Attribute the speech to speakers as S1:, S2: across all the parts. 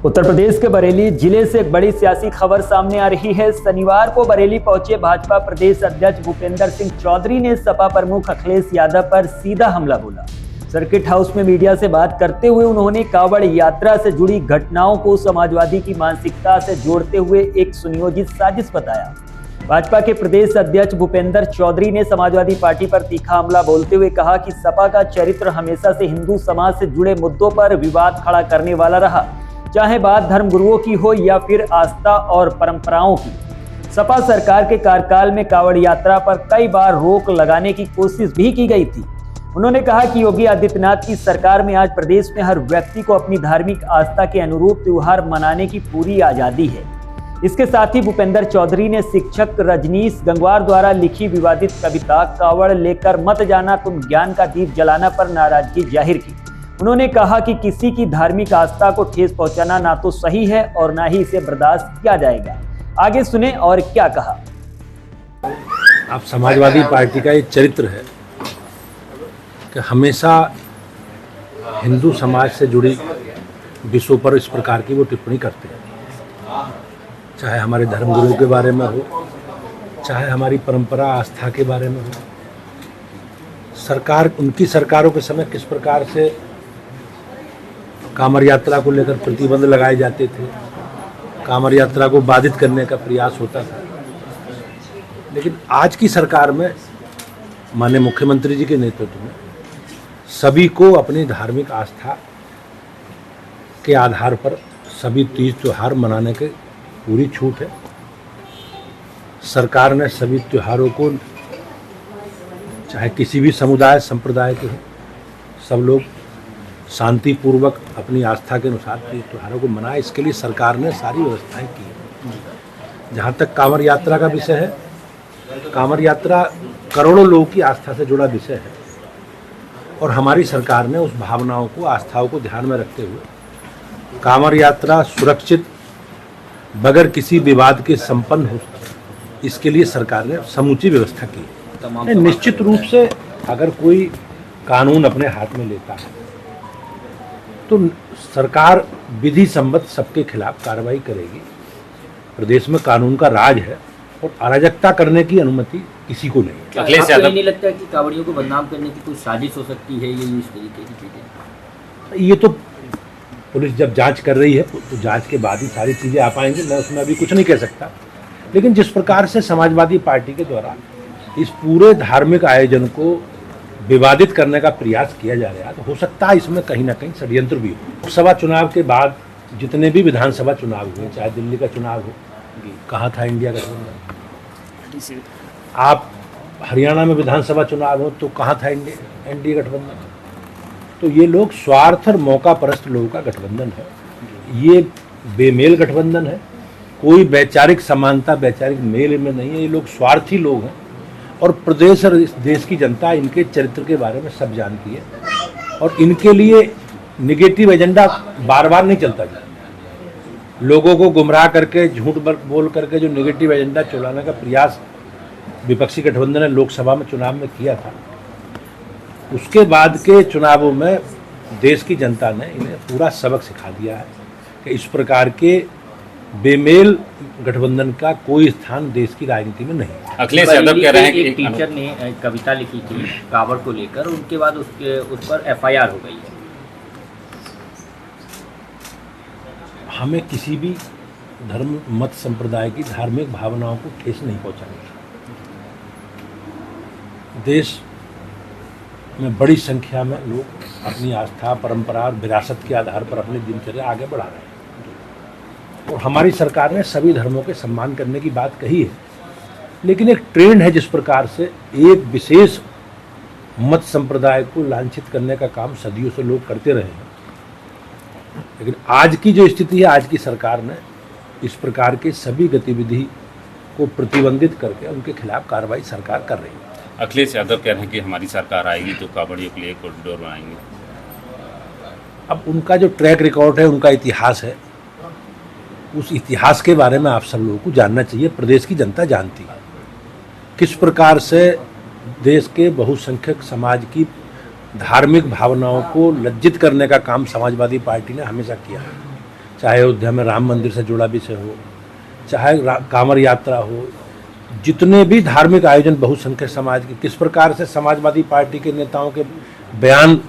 S1: उत्तर प्रदेश के बरेली जिले से एक बड़ी सियासी खबर सामने आ रही है। शनिवार को बरेली पहुंचे भाजपा प्रदेश अध्यक्ष भूपेंद्र सिंह चौधरी ने सपा प्रमुख अखिलेश यादव पर सीधा हमला बोला। सर्किट हाउस में मीडिया से बात करते हुए उन्होंने कांवड़ यात्रा से जुड़ी घटनाओं को समाजवादी की मानसिकता से जोड़ते हुए एक सुनियोजित साजिश बताया। भाजपा के प्रदेश अध्यक्ष भूपेंद्र चौधरी ने समाजवादी पार्टी पर तीखा हमला बोलते हुए कहा कि सपा का चरित्र हमेशा से हिंदू समाज से जुड़े मुद्दों पर विवाद खड़ा करने वाला रहा, चाहे बात धर्मगुरुओं की हो या फिर आस्था और परंपराओं की। सपा सरकार के कार्यकाल में कांवड़ यात्रा पर कई बार रोक लगाने की कोशिश भी की गई थी। उन्होंने कहा कि योगी आदित्यनाथ की सरकार में आज प्रदेश में हर व्यक्ति को अपनी धार्मिक आस्था के अनुरूप त्योहार मनाने की पूरी आजादी है। इसके साथ ही भूपेंद्र चौधरी ने शिक्षक रजनीश गंगवार द्वारा लिखी विवादित कविता कांवड़ लेकर मत जाना तुम ज्ञान का दीप जलाना पर नाराजगी जाहिर की। उन्होंने कहा कि किसी की धार्मिक आस्था को ठेस पहुंचाना ना तो सही है और ना ही इसे बर्दाश्त किया जाएगा। आगे सुने और क्या कहा।
S2: आप समाजवादी पार्टी का एक चरित्र है कि हमेशा हिंदू समाज से जुड़ी विषयों पर इस प्रकार की वो टिप्पणी करते हैं, चाहे हमारे धर्मगुरुओं के बारे में हो, चाहे हमारी परंपरा आस्था के बारे में हो। सरकार, उनकी सरकारों के समय किस प्रकार से कांवड़ यात्रा को लेकर प्रतिबंध लगाए जाते थे, कांवड़ यात्रा को बाधित करने का प्रयास होता था, लेकिन आज की सरकार में माननीय मुख्यमंत्री जी के नेतृत्व में सभी को अपनी धार्मिक आस्था के आधार पर सभी तीज त्योहार मनाने के पूरी छूट है। सरकार ने सभी त्योहारों को, चाहे किसी भी समुदाय संप्रदाय के हो, सब लोग शांतिपूर्वक अपनी आस्था के अनुसार त्योहारों को मनाए, इसके लिए सरकार ने सारी व्यवस्थाएं की है। जहाँ तक कांवड़ यात्रा का विषय है, कांवड़ यात्रा करोड़ों लोगों की आस्था से जुड़ा विषय है और हमारी सरकार ने उस भावनाओं को, आस्थाओं को ध्यान में रखते हुए कांवड़ यात्रा सुरक्षित बगैर किसी विवाद के संपन्न हो, इसके लिए सरकार ने समूची व्यवस्था की। निश्चित रूप से अगर कोई कानून अपने हाथ में लेता है तो सरकार विधि सम्मत सबके खिलाफ कार्रवाई करेगी। प्रदेश में कानून का राज है और अराजकता करने की अनुमति किसी को नहीं।
S3: अखिलेश यादव, नहीं लगता कि कांवड़ियों को बदनाम करने की कोई साजिश हो सकती है, ये इस तरीके की चीजें?
S2: ये तो पुलिस जब जांच कर रही है तो जांच के बाद ही सारी चीज़ें आ पाएंगी, मैं उसमें अभी कुछ नहीं कह सकता। लेकिन जिस प्रकार से समाजवादी पार्टी के द्वारा इस पूरे धार्मिक आयोजन को विवादित करने का प्रयास किया जा रहा है, तो हो सकता है इसमें कहीं ना कहीं षड्यंत्र भी हो। लोकसभा चुनाव के बाद जितने भी विधानसभा चुनाव हुए, चाहे दिल्ली का चुनाव हो, कहाँ था इंडिया गठबंधन? आप हरियाणा में विधानसभा चुनाव हो तो कहाँ था एनडीए गठबंधन? तो ये लोग स्वार्थ और मौका परस्त लोगों का गठबंधन है, ये बेमेल गठबंधन है। कोई वैचारिक समानता, वैचारिक मेल में नहीं है। ये लोग स्वार्थी लोग हैं और प्रदेश और इस देश की जनता इनके चरित्र के बारे में सब जानती है और इनके लिए निगेटिव एजेंडा बार बार नहीं चलता जाता। लोगों को गुमराह करके, झूठ बोल करके जो निगेटिव एजेंडा चलाने का प्रयास विपक्षी गठबंधन ने लोकसभा में चुनाव में किया था, उसके बाद के चुनावों में देश की जनता ने इन्हें पूरा सबक सिखा दिया है कि इस प्रकार के बेमेल गठबंधन का कोई स्थान देश की राजनीति में नहीं।
S3: अखिलेश यादव कह रहे हैं कि एक टीचर ने कविता लिखी थी कांवड़ को लेकर, उनके बाद उस पर एफआईआर हो गई है।
S2: हमें किसी भी धर्म मत संप्रदाय की धार्मिक भावनाओं को ठेस नहीं पहुंचानी। देश में बड़ी संख्या में लोग अपनी आस्था, परंपरा और विरासत के आधार पर अपनी दिनचर्या आगे बढ़ा रहे हैं और हमारी सरकार ने सभी धर्मों के सम्मान करने की बात कही है। लेकिन एक ट्रेंड है जिस प्रकार से एक विशेष मत संप्रदाय को लांछित करने का काम सदियों से लोग करते रहे हैं, लेकिन आज की जो स्थिति है, आज की सरकार ने इस प्रकार के सभी गतिविधि को प्रतिबंधित करके उनके खिलाफ कार्रवाई सरकार कर रही है।
S4: अखिलेश यादव कह रहे हैं कि हमारी सरकार आएगी तो कांवड़ियों के लिए कॉरिडोर बनाएंगे।
S2: अब उनका जो ट्रैक रिकॉर्ड है, उनका इतिहास है, उस इतिहास के बारे में आप सब लोगों को जानना चाहिए। प्रदेश की जनता जानती है किस प्रकार से देश के बहुसंख्यक समाज की धार्मिक भावनाओं को लज्जित करने का काम समाजवादी पार्टी ने हमेशा किया है। चाहे अयोध्या में राम मंदिर से जुड़ा विषय हो, चाहे कांवड़ यात्रा हो, जितने भी धार्मिक आयोजन बहुसंख्यक समाज के, किस प्रकार से समाजवादी पार्टी के नेताओं के बयान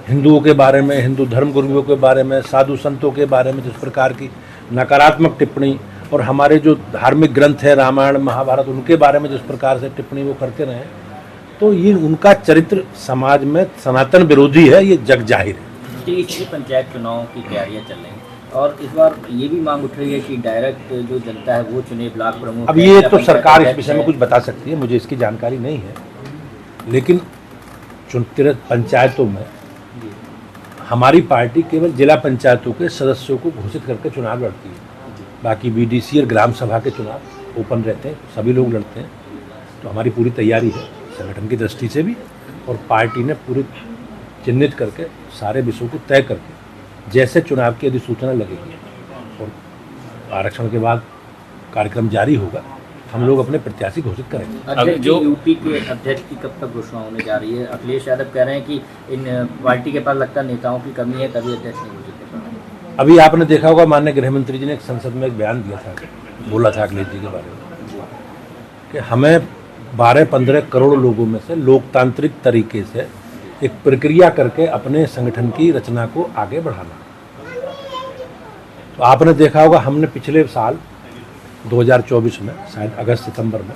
S2: हिंदुओं के बारे में, हिंदू धर्म गुरुओं के बारे में, साधु संतों के बारे में जिस प्रकार की नकारात्मक टिप्पणी, और हमारे जो धार्मिक ग्रंथ है रामायण महाभारत, उनके बारे में जिस प्रकार से टिप्पणी वो करते रहे, तो ये उनका चरित्र समाज में सनातन विरोधी है, ये जग जाहिर है।
S3: तीसरी पंचायत चुनाव की तैयारियां चल रही हैं और इस बार ये भी मांग उठ रही है कि डायरेक्ट जो जनता है वो चुने, ब्लॉक प्रमुख।
S2: अब ये तो सरकार इस विषय में कुछ बता सकती है, मुझे इसकी जानकारी नहीं है, लेकिन 34 पंचायतों में हमारी पार्टी केवल जिला पंचायतों के सदस्यों को घोषित करके चुनाव लड़ती है। बाकी बीडीसी और ग्राम सभा के चुनाव ओपन रहते हैं, सभी लोग लड़ते हैं। तो हमारी पूरी तैयारी है संगठन की दृष्टि से भी, और पार्टी ने पूरी चिन्हित करके सारे विषयों को तय करके जैसे चुनाव की अधिसूचना लगेगी और आरक्षण के बाद कार्यक्रम जारी होगा, हम लोग अपने प्रत्याशी घोषित करेंगे।
S3: अध्यक्ष यूपी के अध्यक्ष की कब तक घोषणा होने जा रही है? अखिलेश यादव कह रहे हैं कि इन पार्टी के पास लगता है नेताओं की कमी है, तभी अध्यक्ष नहीं घोषित कर पा रहे।
S2: अभी आपने देखा होगा माननीय गृह मंत्री जी ने एक संसद में एक बयान दिया था, बोला था अखिलेश जी के बारे में कि हमें 12-15 करोड़ लोगों में से लोकतांत्रिक तरीके से एक प्रक्रिया करके अपने संगठन की रचना को आगे बढ़ाना। तो आपने देखा होगा हमने पिछले साल 2024 में शायद अगस्त सितंबर में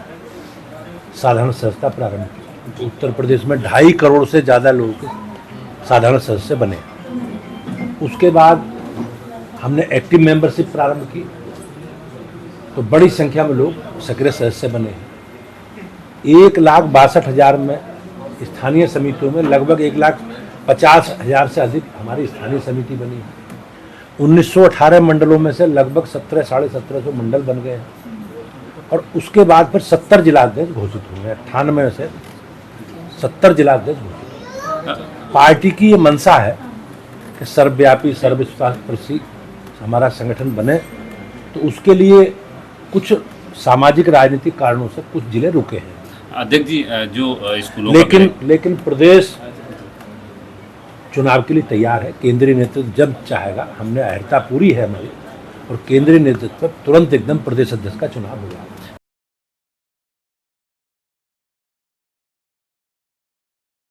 S2: साधारण सदस्यता प्रारंभ की। उत्तर प्रदेश में 2.5 करोड़ से ज़्यादा लोग साधारण सदस्य बने। उसके बाद हमने एक्टिव मेंबरशिप प्रारंभ की, तो बड़ी संख्या में लोग सक्रिय सदस्य बने। 1,62,000 में स्थानीय समितियों में लगभग 1,50,000 से अधिक हमारी स्थानीय समिति बनी है। 1918 मंडलों में से लगभग 1700-1750 मंडल बन गए हैं, और उसके बाद फिर 70 जिलाध्यक्ष घोषित हुए हैं। 98 में से 70 जिलाध्यक्ष घोषित हुए। पार्टी की ये मंशा है कि सर्वव्यापी सर्वस्पर्शी हमारा संगठन बने, तो उसके लिए कुछ सामाजिक राजनीतिक कारणों से कुछ जिले रुके हैं।
S4: अध्यक्ष जी, जो स्कूलों
S2: लेकिन प्रदेश चुनाव के लिए तैयार है। केंद्रीय नेतृत्व जब चाहेगा, हमने अहर्ता पूरी है हमारी, और केंद्रीय नेतृत्व तुरंत एकदम प्रदेश अध्यक्ष का चुनाव होगा।